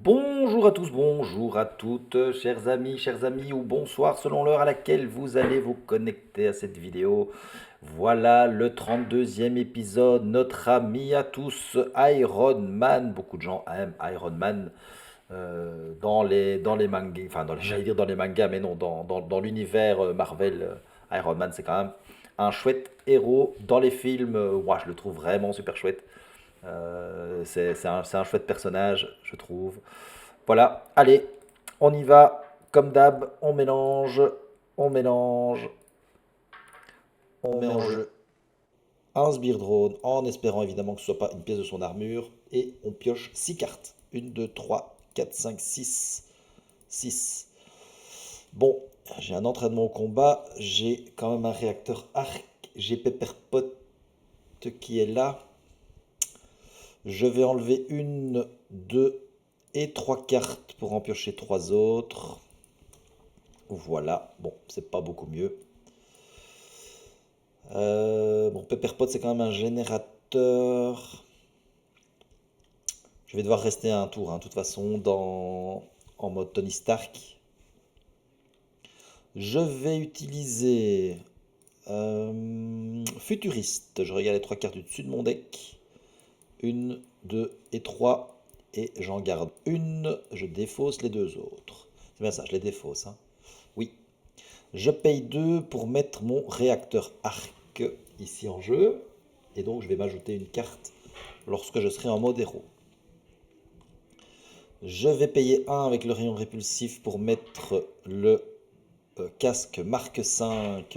Bonjour à tous, bonjour à toutes, chers amis, ou bonsoir selon l'heure à laquelle vous allez vous connecter à cette vidéo. Voilà le 32e épisode, notre ami à tous, Iron Man. Beaucoup de gens aiment Iron Man dans les mangas, enfin, j'allais dire dans les mangas, mais non, dans l'univers Marvel. Iron Man, c'est quand même un chouette héros dans les films. Moi, je le trouve vraiment super chouette. C'est un chouette personnage, je trouve. Voilà, allez, on y va. Comme d'hab, on mélange, on met en jeu un sbire drone en espérant évidemment que ce soit pas une pièce de son armure. Et on pioche 6 cartes. 1, 2, 3, 4, 5, 6. 6. Bon, j'ai un entraînement au combat. J'ai quand même un réacteur arc. J'ai Pepperpot qui est là. Je vais enlever une, deux et trois cartes pour en piocher trois autres. Voilà, bon, c'est pas beaucoup mieux. Bon, Pepperpot, c'est quand même un générateur. Je vais devoir rester un tour, hein, de toute façon, en mode Tony Stark. Je vais utiliser Futuriste. Je regarde les trois cartes du dessus de mon deck. Une, deux et trois. Et j'en garde une. Je défausse les deux autres. C'est bien ça, je les défausse, hein. Oui. Je paye 2 pour mettre mon réacteur arc ici en jeu. Et donc je vais m'ajouter une carte lorsque je serai en mode héros. Je vais payer 1 avec le rayon répulsif pour mettre le casque Mark 5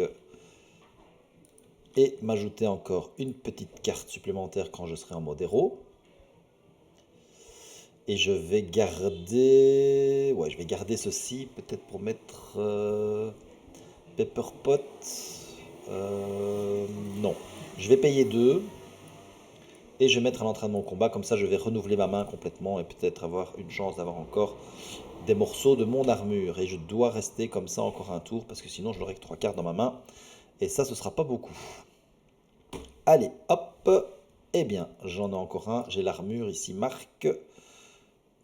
et m'ajouter encore une petite carte supplémentaire quand je serai en mode héros. Et je vais garder... Ouais, je vais garder ceci peut-être pour mettre Pepperpot. Non. Je vais payer 2 et je vais mettre à l'entraînement au combat. Comme ça, je vais renouveler ma main complètement et peut-être avoir une chance d'avoir encore des morceaux de mon armure. Et je dois rester comme ça encore un tour parce que sinon, je n'aurai que 3 cartes dans ma main. Et ça, ce sera pas beaucoup. Allez, hop. Eh bien, j'en ai encore un. J'ai l'armure ici, marque.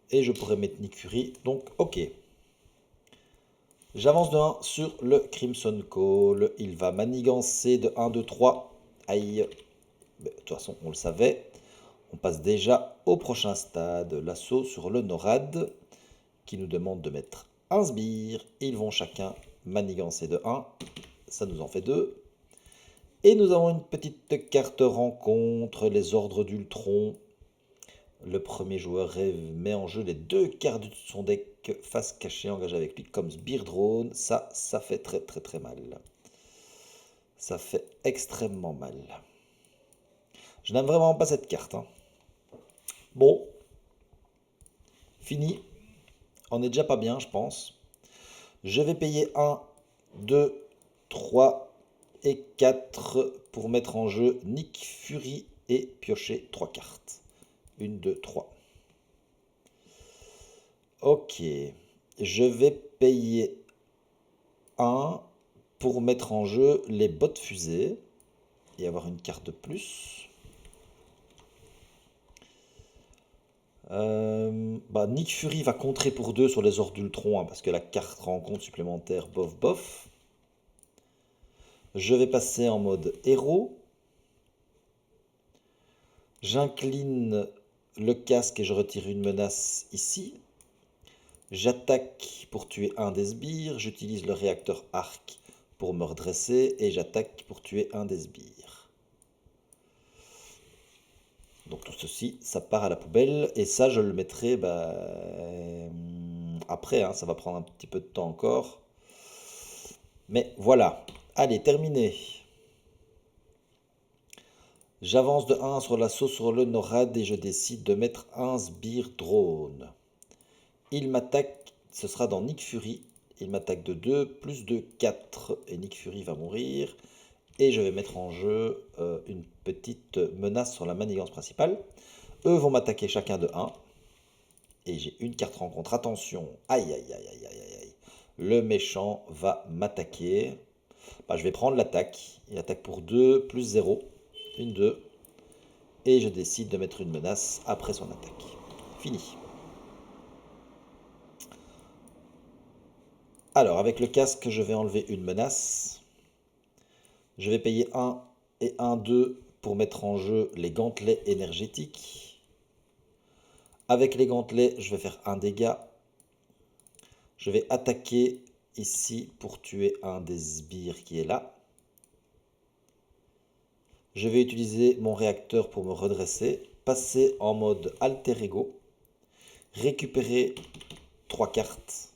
Et je pourrais mettre Nick Fury. Donc, ok. J'avance de 1 sur le Crimson Call. Il va manigancer de 1, 2, 3. Aïe. De toute façon, on le savait. On passe déjà au prochain stade, l'assaut sur le NORAD, qui nous demande de mettre un sbire. Ils vont chacun manigancer de 1. Ça nous en fait 2. Et nous avons une petite carte rencontre, les ordres d'Ultron. Le premier joueur met en jeu les deux cartes de son deck face cachée engagée avec lui comme sbire drone. Ça fait très très très mal. Ça fait extrêmement mal. Je n'aime vraiment pas cette carte, hein. Bon, fini. On est déjà pas bien, je pense. Je vais payer 1, 2, 3 et 4 pour mettre en jeu Nick Fury et piocher 3 cartes. 1, 2, 3. Ok. Je vais payer 1 pour mettre en jeu les bottes fusées et avoir une carte de plus. Nick Fury va contrer pour 2 sur les ordres d'Ultron, hein, parce que la carte rencontre supplémentaire, bof bof. Je vais passer en mode héros. J'incline le casque et je retire une menace ici. J'attaque pour tuer un des sbires. J'utilise le réacteur arc pour me redresser. Et j'attaque pour tuer un des sbires. Donc tout ceci, ça part à la poubelle. Et ça, je le mettrai après. Hein, ça va prendre un petit peu de temps encore. Mais voilà. Allez, terminé. J'avance de 1 sur l'assaut sur le NORAD et je décide de mettre un sbire drone. Il m'attaque, ce sera dans Nick Fury. Il m'attaque de 2, plus de 4. Et Nick Fury va mourir. Et je vais mettre en jeu une petite menace sur la manigance principale. Eux vont m'attaquer chacun de 1. Et j'ai une carte rencontre. Attention. Aïe, aïe, aïe, aïe, aïe, aïe. Le méchant va m'attaquer. Je vais prendre l'attaque. Il attaque pour 2, plus 0. 1, 2. Et je décide de mettre une menace après son attaque. Fini. Alors, avec le casque, je vais enlever une menace. Je vais payer 1 et 1, 2 pour mettre en jeu les gantelets énergétiques. Avec les gantelets, je vais faire un dégât. Je vais attaquer ici pour tuer un des sbires qui est là. Je vais utiliser mon réacteur pour me redresser, passer en mode alter ego, récupérer 3 cartes.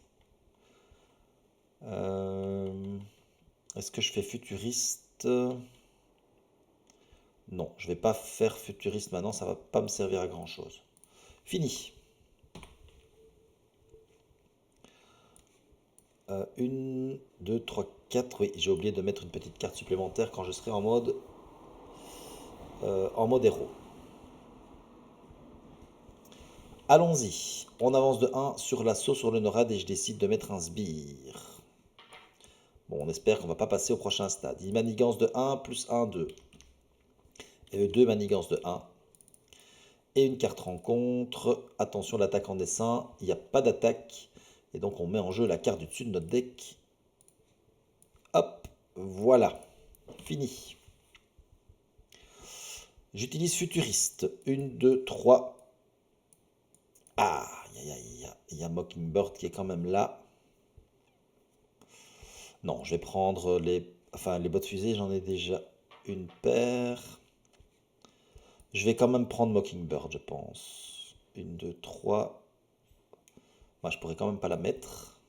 Est-ce que je fais futuriste? Non, je vais pas faire futuriste maintenant, ça va pas me servir à grand chose. Fini. 1, 2, 3, 4. Oui, j'ai oublié de mettre une petite carte supplémentaire quand je serai en mode héros. Allons-y. On avance de 1 sur l'assaut sur le Norad et je décide de mettre un sbire. Bon, on espère qu'on va pas passer au prochain stade. Il manigance de 1 plus 1, 2. Et le 2 manigance de 1. Et une carte rencontre. Attention, l'attaque en dessin. Il n'y a pas d'attaque. Et donc on met en jeu la carte du dessus de notre deck. Hop, voilà. Fini. J'utilise futuriste. 1, 2, 3. Ah, il y a Mockingbird qui est quand même là. Non, je vais prendre les bottes fusées, j'en ai déjà une paire. Je vais quand même prendre Mockingbird, je pense. 1, 2, 3. Moi, je pourrais quand même pas la mettre.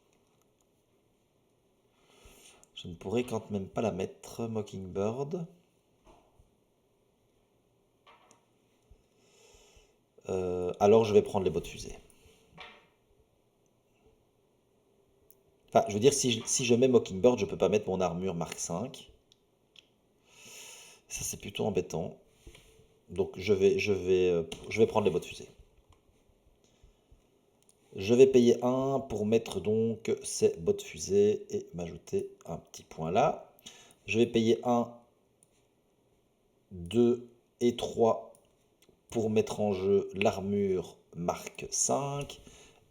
Je ne pourrais quand même pas la mettre, Mockingbird. Alors, je vais prendre les bottes fusées. Enfin, je veux dire, si je mets Mockingbird, je peux pas mettre mon armure Mark 5. Ça, c'est plutôt embêtant. Donc, je vais prendre les bottes fusées. Je vais payer 1 pour mettre donc ces bottes fusées et m'ajouter un petit point là. Je vais payer 1, 2 et 3 pour mettre en jeu l'armure Mark 5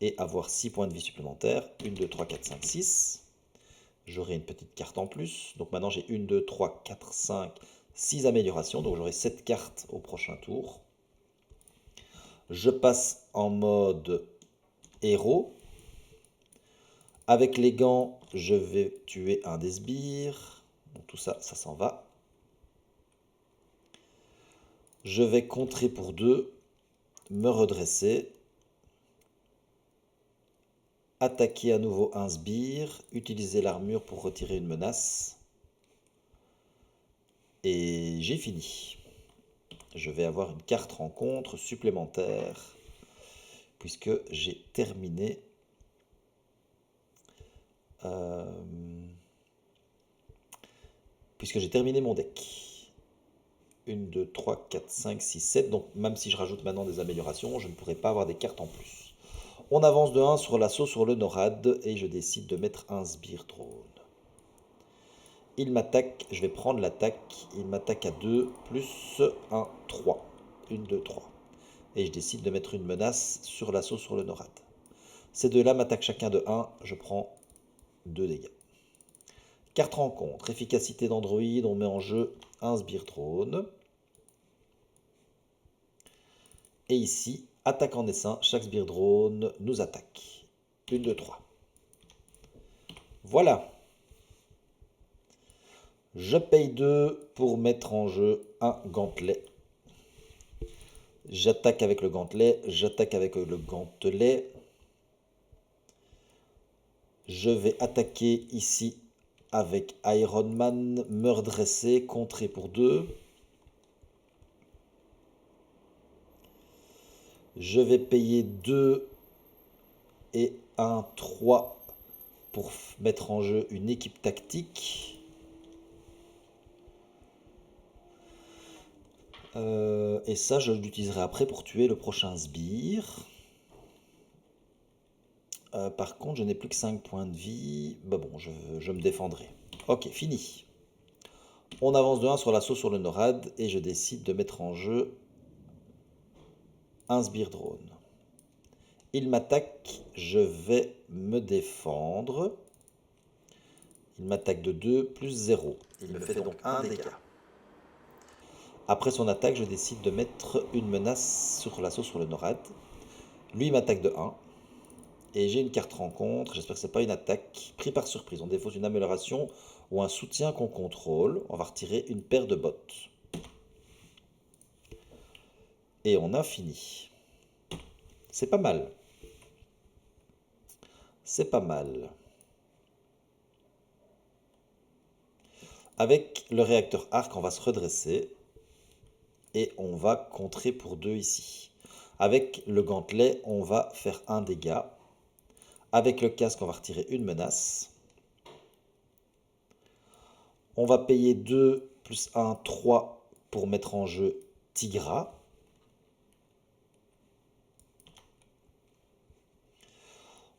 et avoir 6 points de vie supplémentaires. 1, 2, 3, 4, 5, 6. J'aurai une petite carte en plus. Donc maintenant j'ai 1, 2, 3, 4, 5, 6 améliorations. Donc j'aurai 7 cartes au prochain tour. Je passe en mode héros. Avec les gants, je vais tuer un des sbires. Bon, tout ça, ça s'en va. Je vais contrer pour 2, me redresser, attaquer à nouveau un sbire, utiliser l'armure pour retirer une menace. Et j'ai fini. Je vais avoir une carte rencontre supplémentaire puisque j'ai terminé mon deck. 1, 2, 3, 4, 5, 6, 7. Donc même si je rajoute maintenant des améliorations, je ne pourrai pas avoir des cartes en plus. On avance de 1 sur l'assaut sur le Norad et je décide de mettre un sbire drone. Il m'attaque, je vais prendre l'attaque. Il m'attaque à 2 plus 1, 3. 1, 2, 3. Et je décide de mettre une menace sur l'assaut sur le Norad. Ces deux-là m'attaquent chacun de 1, je prends 2 dégâts. Carte rencontre, efficacité d'Android, on met en jeu un sbire drone. Et ici, attaque en dessin, chaque sbire drone nous attaque. 1, 2, 3. Voilà. Je paye 2 pour mettre en jeu un gantelet. J'attaque avec le gantelet, j'attaque avec le gantelet. Je vais attaquer ici avec Iron Man, me redresser, contrer pour 2. Je vais payer 2 et 1, 3 pour mettre en jeu une équipe tactique. Et ça, je l'utiliserai après pour tuer le prochain sbire. Par contre, je n'ai plus que 5 points de vie. Bah bon, je me défendrai. Ok, fini. On avance de 1 sur l'assaut sur le Norad et je décide de mettre en jeu un sbire drone. Il m'attaque, je vais me défendre. Il m'attaque de 2 plus 0. Il me fait donc 1 dégât. Après son attaque, je décide de mettre une menace sur l'assaut sur le NORAD. Lui, il m'attaque de 1. Et j'ai une carte rencontre. J'espère que ce n'est pas une attaque. Pris par surprise. On défausse une amélioration ou un soutien qu'on contrôle. On va retirer une paire de bottes. Et on a fini. C'est pas mal. C'est pas mal. Avec le réacteur arc, on va se redresser. Et on va contrer pour 2 ici. Avec le gantelet, on va faire 1 dégât. Avec le casque, on va retirer une menace. On va payer 2 plus 1, 3 pour mettre en jeu Tigra.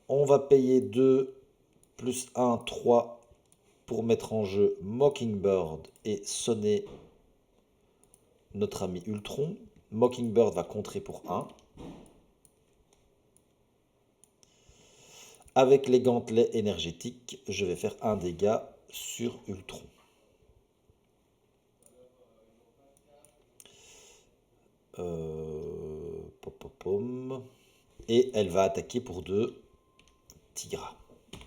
On va payer 2 plus 1, 3 pour mettre en jeu Mockingbird et sonner notre ami Ultron. Mockingbird va contrer pour 1. Avec les gantelets énergétiques, je vais faire 1 dégât sur Ultron. Et elle va attaquer pour 2 Tigra.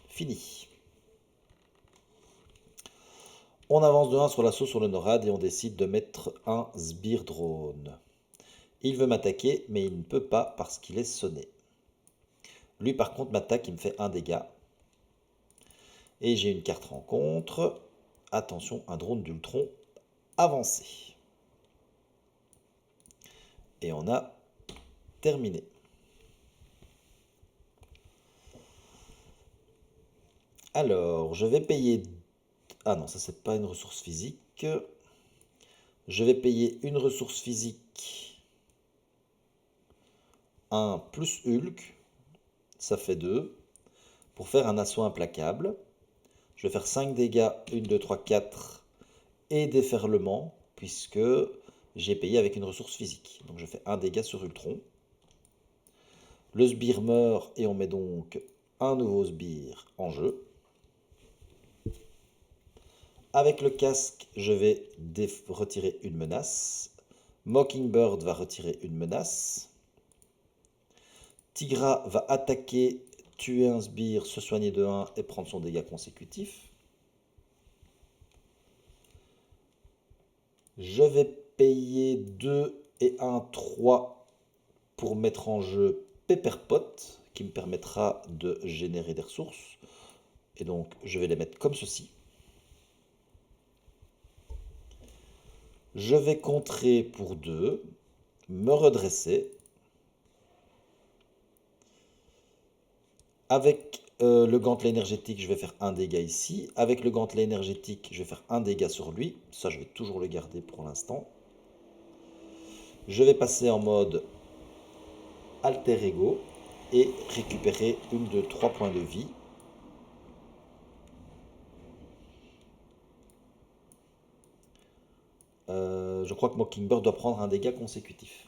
Fini. On avance de 1 sur l'assaut sur le NORAD et on décide de mettre un sbire drone. Il veut m'attaquer, mais il ne peut pas parce qu'il est sonné. Lui, par contre, m'attaque, il me fait 1 dégât. Et j'ai une carte rencontre. Attention, un drone d'Ultron avancé. Et on a terminé. Alors, je vais payer... Ah non, ça c'est pas une ressource physique. Je vais payer une ressource physique. 1 plus Hulk. Ça fait 2. Pour faire un assaut implacable. Je vais faire 5 dégâts. 1, 2, 3, 4. Et déferlement. Puisque j'ai payé avec une ressource physique. Donc je fais 1 dégât sur Ultron. Le sbire meurt et on met donc un nouveau sbire en jeu. Avec le casque, je vais retirer une menace. Mockingbird va retirer une menace. Tigra va attaquer, tuer un sbire, se soigner de 1 et prendre son dégât consécutif. Je vais payer 2 et 1, 3 pour mettre en jeu Pepperpot, qui me permettra de générer des ressources. Et donc, je vais les mettre comme ceci. Je vais contrer pour 2, me redresser. Avec le gantelet énergétique, je vais faire 1 dégât ici. Avec le gantelet énergétique, je vais faire 1 dégât sur lui. Ça, je vais toujours le garder pour l'instant. Je vais passer en mode alter ego et récupérer 1, 2, 3 points de vie. Je crois que Mockingbird doit prendre un dégât consécutif.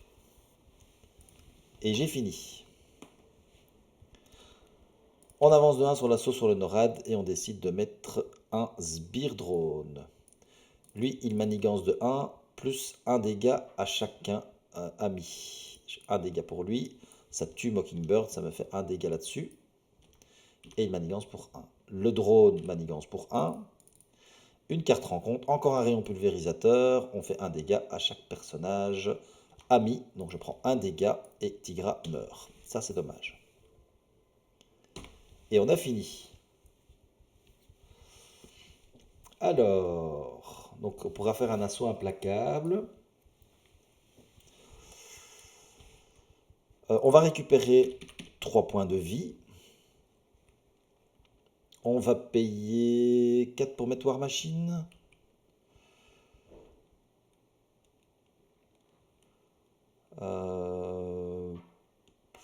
Et j'ai fini. On avance de 1 sur l'assaut sur le NORAD et on décide de mettre un sbire drone. Lui, il manigance de 1, plus 1 dégât à chacun ami. 1 dégât pour lui, ça tue Mockingbird, ça me fait 1 dégât là-dessus. Et il manigance pour 1. Le drone manigance pour 1. Une carte rencontre, encore un rayon pulvérisateur, on fait 1 dégât à chaque personnage ami. Donc je prends 1 dégât et Tigra meurt. Ça c'est dommage. Et on a fini. Alors, donc on pourra faire un assaut implacable. On va récupérer 3 points de vie. On va payer 4 pour mettre War Machine.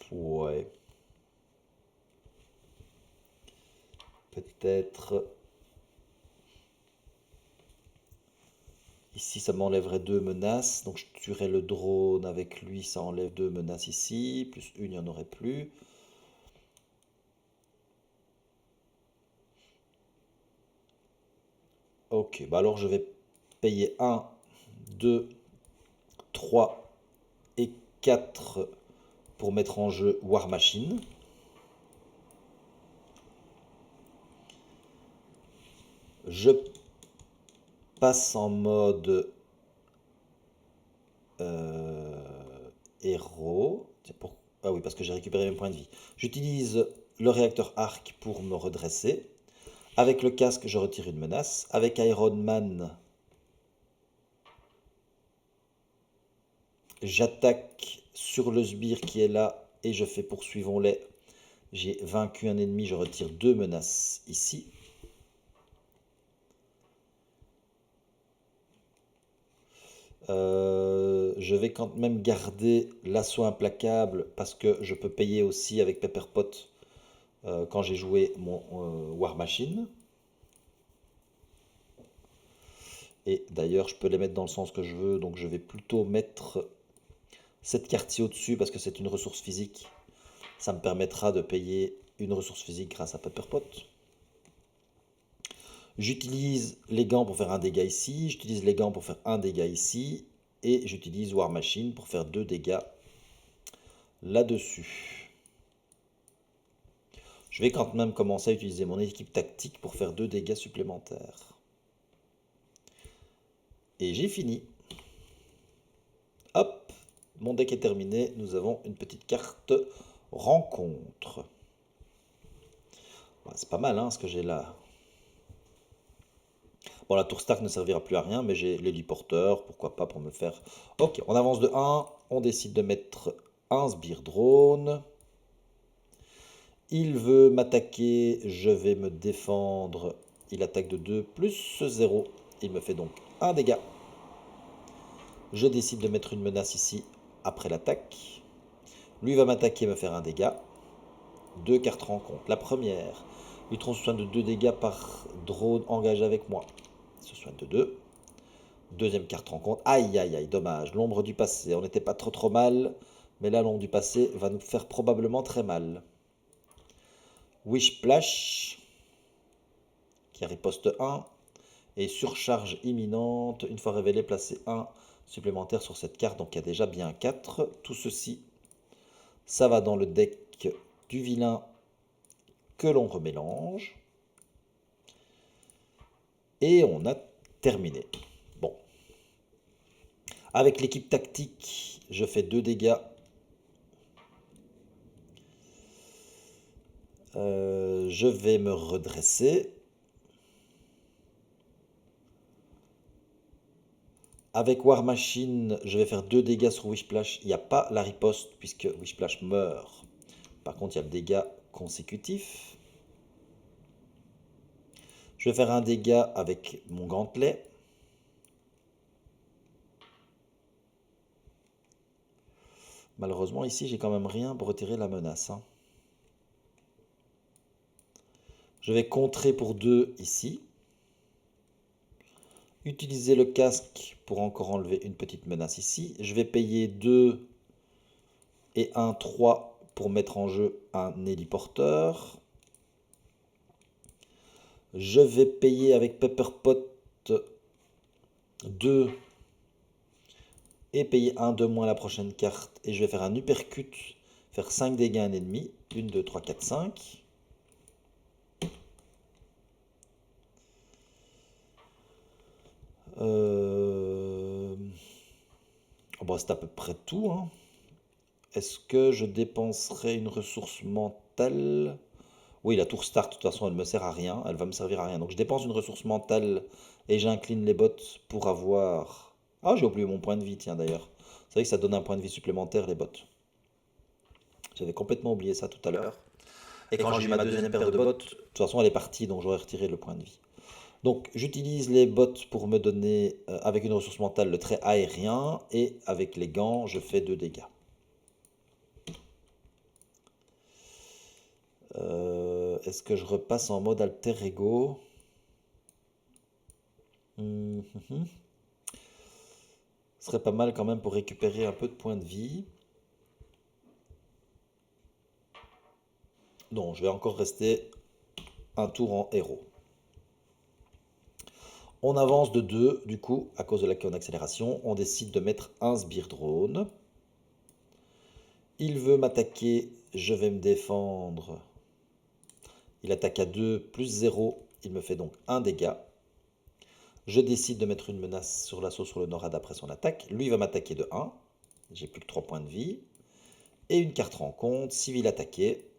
Ouais. Peut-être... Ici, ça m'enlèverait 2 menaces. Donc, je tuerais le drone avec lui. Ça enlève 2 menaces ici. Plus une, il n'y en aurait plus. Ok, bah alors je vais payer 1, 2, 3 et 4 pour mettre en jeu War Machine. Je passe en mode héros. Ah oui, parce que j'ai récupéré mes points de vie. J'utilise le réacteur arc pour me redresser. Avec le casque, je retire une menace. Avec Iron Man, j'attaque sur le sbire qui est là et je fais poursuivons-les. J'ai vaincu un ennemi, je retire 2 menaces ici. Je vais quand même garder l'assaut implacable parce que je peux payer aussi avec Pepper Pot quand j'ai joué mon War Machine. Et d'ailleurs, je peux les mettre dans le sens que je veux, donc je vais plutôt mettre cette carte-ci au-dessus parce que c'est une ressource physique. Ça me permettra de payer une ressource physique grâce à Pepper Pot. J'utilise les gants pour faire un dégât ici, j'utilise les gants pour faire un dégât ici, et j'utilise War Machine pour faire 2 dégâts là-dessus. Je vais quand même commencer à utiliser mon équipe tactique pour faire 2 dégâts supplémentaires. Et j'ai fini. Hop, mon deck est terminé, nous avons une petite carte rencontre. Ouais, c'est pas mal hein, ce que j'ai là. Bon, la tour Stark ne servira plus à rien, mais j'ai l'héliporteur, pourquoi pas pour me faire... Ok, on avance de 1, on décide de mettre un sbire drone. Il veut m'attaquer, je vais me défendre. Il attaque de 2 plus 0. Il me fait donc un dégât. Je décide de mettre une menace ici après l'attaque. Lui va m'attaquer et me faire un dégât. 2 cartes rencontre. La première, il prend soin de 2 dégâts par drone engagé avec moi. Il se soigne de 2. Deuxième carte rencontre. Aïe, aïe, aïe, dommage. L'ombre du passé. On n'était pas trop mal. Mais là, l'ombre du passé va nous faire probablement très mal. Wishplash, qui riposte 1. Et surcharge imminente. Une fois révélé, placez 1 supplémentaire sur cette carte. Donc il y a déjà bien 4. Tout ceci, ça va dans le deck du vilain que l'on remélange. Et on a terminé. Bon. Avec l'équipe tactique, je fais 2 dégâts. Je vais me redresser. Avec War Machine, je vais faire 2 dégâts sur Wishplash. Il n'y a pas la riposte puisque Wishplash meurt. Par contre, il y a le dégât consécutif. Je vais faire un dégât avec mon gantelet. Malheureusement, ici, j'ai quand même rien pour retirer la menace. Hein. Je vais contrer pour 2 ici. Utiliser le casque pour encore enlever une petite menace ici. Je vais payer 2 et 1, 3 pour mettre en jeu un héliporteur. Je vais payer avec Pepper Pot 2 et payer 1 de moins la prochaine carte. Et je vais faire un uppercut, faire 5 dégâts à un ennemi. 1, 2, 3, 4, 5. Bon, c'est à peu près tout. Hein. Est-ce que je dépenserai une ressource mentale? Oui, la tour start, de toute façon, elle me sert à rien. Elle va me servir à rien. Donc je dépense une ressource mentale et j'incline les bottes pour avoir... Ah, j'ai oublié mon point de vie, tiens, d'ailleurs. C'est vrai que ça donne un point de vie supplémentaire, les bottes. J'avais complètement oublié ça tout à l'heure. Et quand j'ai eu ma deuxième paire de bottes, de toute façon, elle est partie, donc j'aurais retiré le point de vie. Donc j'utilise les bottes pour me donner, avec une ressource mentale, le trait aérien. Et avec les gants, je fais 2 dégâts. Est-ce que je repasse en mode alter ego? Ce serait pas mal quand même pour récupérer un peu de points de vie. Non, je vais encore rester un tour en héros. On avance de 2, du coup, à cause de la queue en accélération. On décide de mettre un sbire drone. Il veut m'attaquer, je vais me défendre. Il attaque à 2, plus 0. Il me fait donc un dégât. Je décide de mettre une menace sur l'assaut sur le NORAD après son attaque. Lui va m'attaquer de 1. J'ai plus que 3 points de vie. Et une carte rencontre, civil attaqué.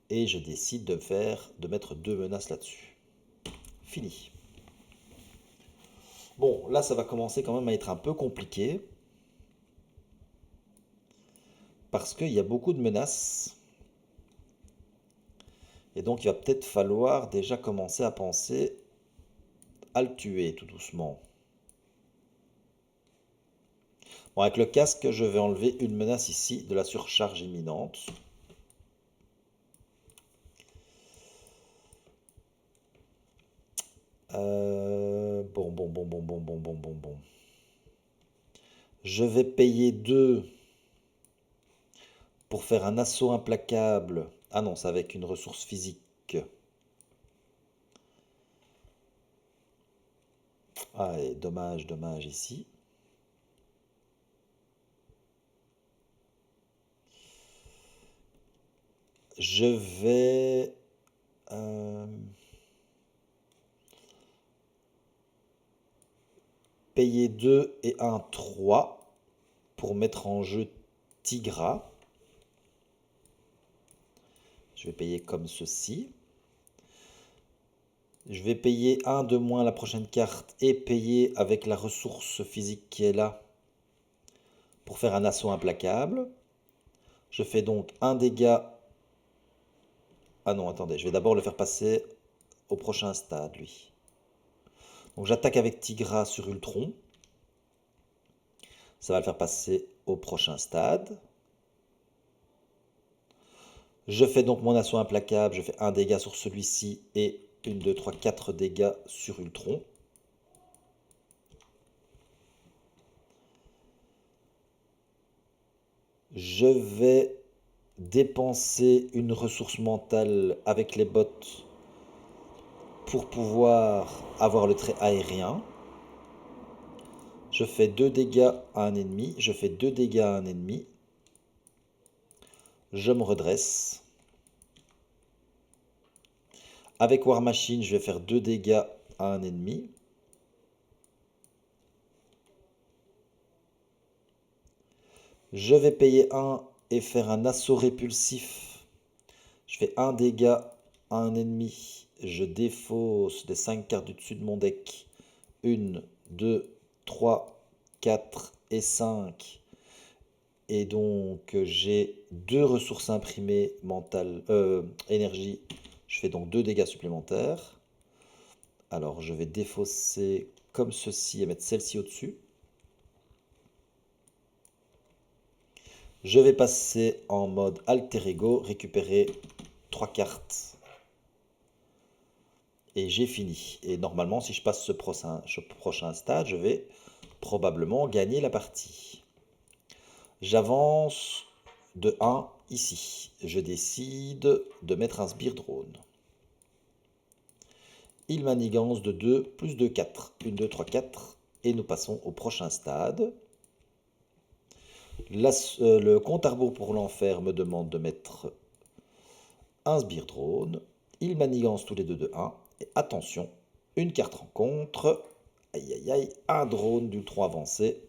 Et je décide de mettre 2 menaces là-dessus. Fini. Bon, là ça va commencer quand même à être un peu compliqué. Parce qu'il y a beaucoup de menaces. Et donc il va peut-être falloir déjà commencer à penser à le tuer tout doucement. Bon, avec le casque, je vais enlever une menace ici de la surcharge imminente. Bon. Je vais payer 2 pour faire un assaut implacable. Ah non, c'est avec une ressource physique. Ah, et dommage ici. Je vais... payer 2 et un 3 pour mettre en jeu Tigra. Je vais payer comme ceci. Je vais payer 1 de moins la prochaine carte et payer avec la ressource physique qui est là pour faire un assaut implacable. Je fais donc un dégât. Ah non, attendez, je vais d'abord le faire passer au prochain stade, lui. Donc j'attaque avec Tigra sur Ultron. Ça va le faire passer au prochain stade. Je fais donc mon assaut implacable, je fais un dégât sur celui-ci et 1, 2, 3, 4 dégâts sur Ultron. Je vais dépenser une ressource mentale avec les bots pour pouvoir avoir le trait aérien. Je fais 2 dégâts à un ennemi, je fais 2 dégâts à un ennemi. Je me redresse. Avec War Machine, je vais faire 2 dégâts à un ennemi. Je vais payer 1 et faire un assaut répulsif. Je fais 1 dégât à un ennemi. Je défausse les 5 cartes du dessus de mon deck. 1, 2, 3, 4 et 5. Et donc j'ai 2 ressources imprimées mentales, énergie. Je fais donc 2 dégâts supplémentaires. Alors je vais défausser comme ceci et mettre celle-ci au-dessus. Je vais passer en mode alter ego, récupérer 3 cartes. Et j'ai fini. Et normalement, si je passe ce prochain stade, je vais probablement gagner la partie. J'avance de 1 ici. Je décide de mettre un sbire drone. Il manigance de 2, plus 2, 4. 1, 2, 3, 4. Et nous passons au prochain stade. Le compte à rebours pour l'enfer me demande de mettre un sbire drone. Il manigance tous les deux de 1. Et attention, une carte rencontre. Aïe aïe aïe, un drone d'Ultron avancé.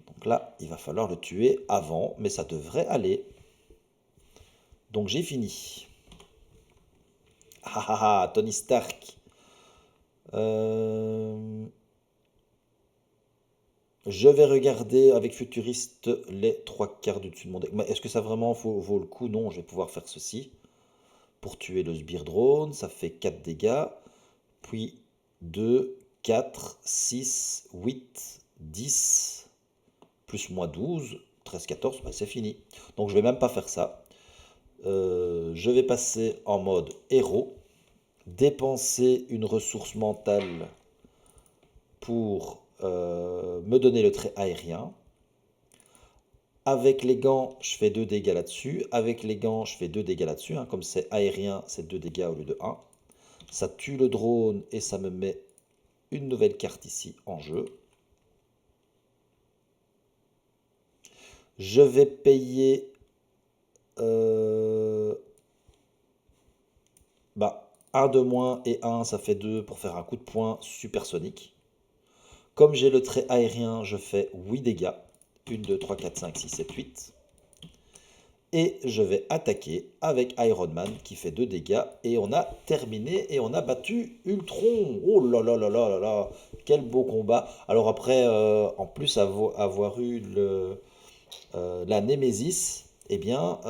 Donc là, il va falloir le tuer avant, mais ça devrait aller. Donc j'ai fini. Ah ah ah, Tony Stark. Je vais regarder avec Futuriste les 3 quarts du dessus de mon deck. Est-ce que ça vraiment vaut le coup? Non, je vais pouvoir faire ceci. Pour tuer le sbire drone, ça fait 4 dégâts. Puis 2, 4, 6, 8, 10, plus moins 12, 13, 14, bah c'est fini. Donc je vais même pas faire ça. Je vais passer en mode héros, dépenser une ressource mentale pour me donner le trait aérien. Avec les gants, je fais 2 dégâts là-dessus. Avec les gants, je fais 2 dégâts là-dessus. Comme c'est aérien, c'est 2 dégâts au lieu de 1. Ça tue le drone et ça me met une nouvelle carte ici en jeu. Je vais payer... un de moins et un, ça fait 2 pour faire un coup de poing supersonique. Comme j'ai le trait aérien, je fais 8 dégâts. 1, 2, 3, 4, 5, 6, 7, 8. Et je vais attaquer avec Iron Man qui fait 2 dégâts. Et on a terminé et on a battu Ultron. Oh là là là là là là. Quel beau combat. Alors après, en plus avoir eu la Némésis, eh bien,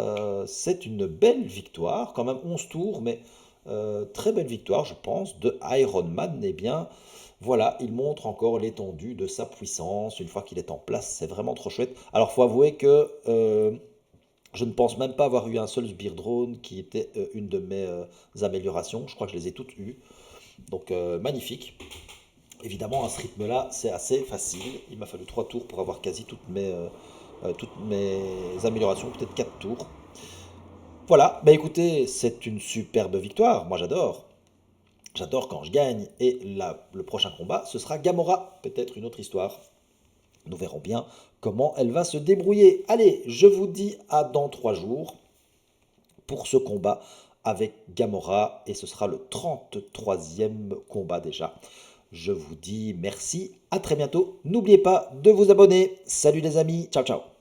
c'est une belle victoire. Quand même 11 tours, mais très belle victoire, je pense, de Iron Man. Eh bien, voilà, il montre encore l'étendue de sa puissance. Une fois qu'il est en place, c'est vraiment trop chouette. Alors, faut avouer que je ne pense même pas avoir eu un seul sbire drone qui était une de mes améliorations. Je crois que je les ai toutes eues. Donc, magnifique. Évidemment, à ce rythme-là, c'est assez facile. Il m'a fallu 3 tours pour avoir quasi toutes mes améliorations, peut-être 4 tours. Voilà, bah écoutez, c'est une superbe victoire. Moi, j'adore. J'adore quand je gagne. Et là, le prochain combat, ce sera Gamora. Peut-être une autre histoire. Nous verrons bien comment elle va se débrouiller. Allez, je vous dis à dans 3 jours pour ce combat avec Gamora. Et ce sera le 33e combat déjà. Je vous dis merci, à très bientôt. N'oubliez pas de vous abonner. Salut les amis, ciao ciao.